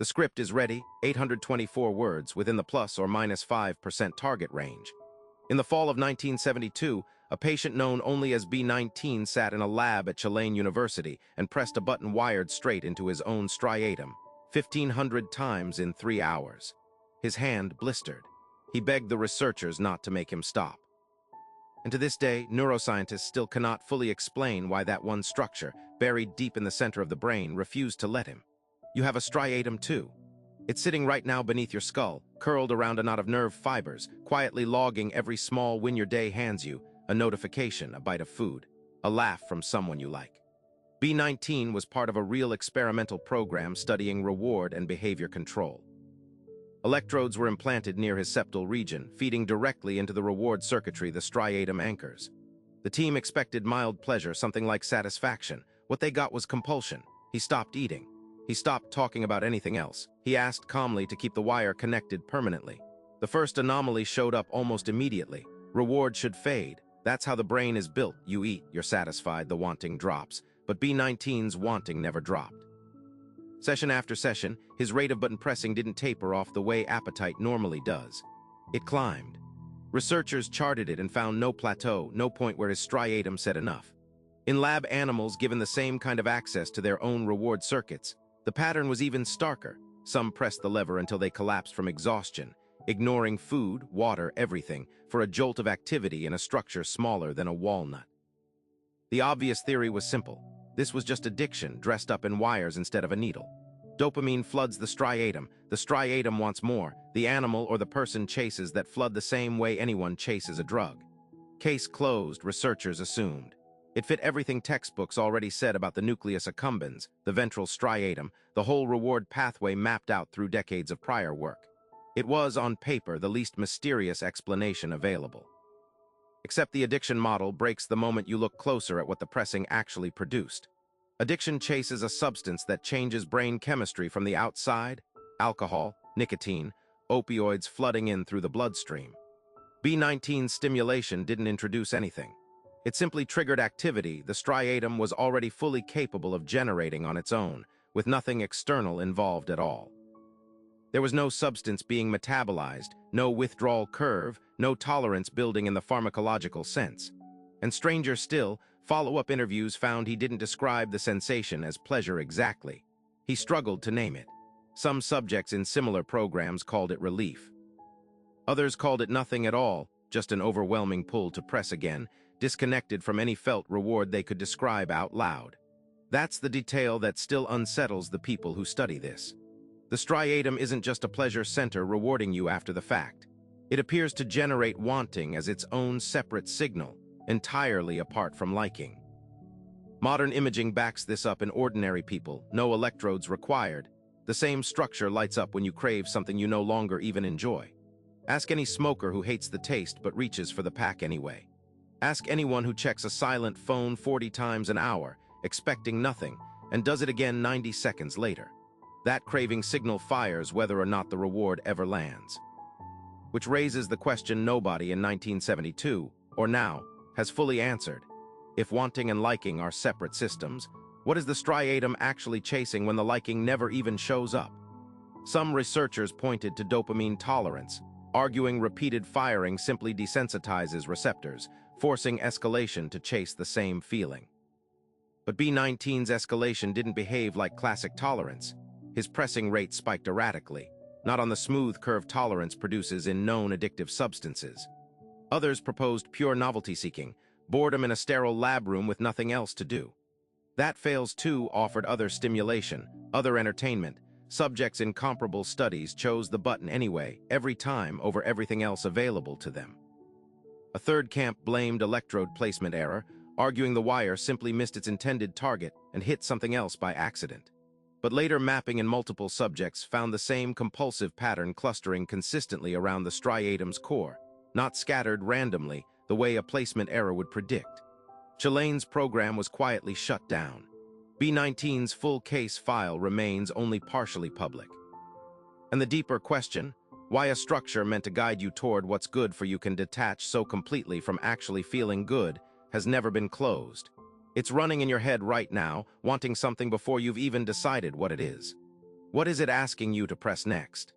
The script is ready, 824 words within the plus or minus 5% target range. In the fall of 1972, a patient known only as B19 sat in a lab at Tulane University and pressed a button wired straight into his own striatum, 1,500 times in 3 hours. His hand blistered. He begged the researchers not to make him stop. And to this day, neuroscientists still cannot fully explain why that one structure, buried deep in the center of the brain, refused to let him. You have a striatum too. It's sitting right now beneath your skull, curled around a knot of nerve fibers, quietly logging every small win your day hands you, a notification, a bite of food, a laugh from someone you like. B19 was part of a real experimental program studying reward and behavior control. Electrodes were implanted near his septal region, feeding directly into the reward circuitry the striatum anchors. The team expected mild pleasure, something like satisfaction. What they got was compulsion. He stopped eating. He stopped talking about anything else. He asked calmly to keep the wire connected permanently. The first anomaly showed up almost immediately. Reward should fade. That's how the brain is built. You eat, you're satisfied, the wanting drops. But B19's wanting never dropped. Session after session, his rate of button pressing didn't taper off the way appetite normally does. It climbed. Researchers charted it and found no plateau, no point where his striatum said enough. In lab animals given the same kind of access to their own reward circuits, the pattern was even starker. Some pressed the lever until they collapsed from exhaustion, ignoring food, water, everything, for a jolt of activity in a structure smaller than a walnut. The obvious theory was simple. This was just addiction dressed up in wires instead of a needle. Dopamine floods the striatum wants more, the animal or the person chases that flood the same way anyone chases a drug. Case closed, researchers assumed. It fit everything textbooks already said about the nucleus accumbens, the ventral striatum, the whole reward pathway mapped out through decades of prior work. It was, on paper, the least mysterious explanation available. Except the addiction model breaks the moment you look closer at what the pressing actually produced. Addiction chases a substance that changes brain chemistry from the outside, alcohol, nicotine, opioids flooding in through the bloodstream. B19 stimulation didn't introduce anything. It simply triggered activity the striatum was already fully capable of generating on its own, with nothing external involved at all. There was no substance being metabolized, no withdrawal curve, no tolerance building in the pharmacological sense. And stranger still, follow-up interviews found he didn't describe the sensation as pleasure exactly. He struggled to name it. Some subjects in similar programs called it relief. Others called it nothing at all, just an overwhelming pull to press again, disconnected from any felt reward they could describe out loud. That's the detail that still unsettles the people who study this. The striatum isn't just a pleasure center rewarding you after the fact. It appears to generate wanting as its own separate signal, entirely apart from liking. Modern imaging backs this up in ordinary people, no electrodes required. The same structure lights up when you crave something you no longer even enjoy. Ask any smoker who hates the taste but reaches for the pack anyway. Ask anyone who checks a silent phone 40 times an hour, expecting nothing, and does it again 90 seconds later. That craving signal fires whether or not the reward ever lands. Which raises the question nobody in 1972, or now, has fully answered. If wanting and liking are separate systems, what is the striatum actually chasing when the liking never even shows up? Some researchers pointed to dopamine tolerance, arguing repeated firing simply desensitizes receptors, forcing escalation to chase the same feeling. But B19's escalation didn't behave like classic tolerance. His pressing rate spiked erratically, not on the smooth curve tolerance produces in known addictive substances. Others proposed pure novelty-seeking, boredom in a sterile lab room with nothing else to do. That fails too offered other stimulation, other entertainment. Subjects in comparable studies chose the button anyway, every time over everything else available to them. A third camp blamed electrode placement error, arguing the wire simply missed its intended target and hit something else by accident. But later mapping in multiple subjects found the same compulsive pattern clustering consistently around the striatum's core, not scattered randomly the way a placement error would predict. Tulane's program was quietly shut down. B19's full case file remains only partially public. And the deeper question, why a structure meant to guide you toward what's good for you can detach so completely from actually feeling good, has never been closed. It's running in your head right now, wanting something before you've even decided what it is. What is it asking you to press next?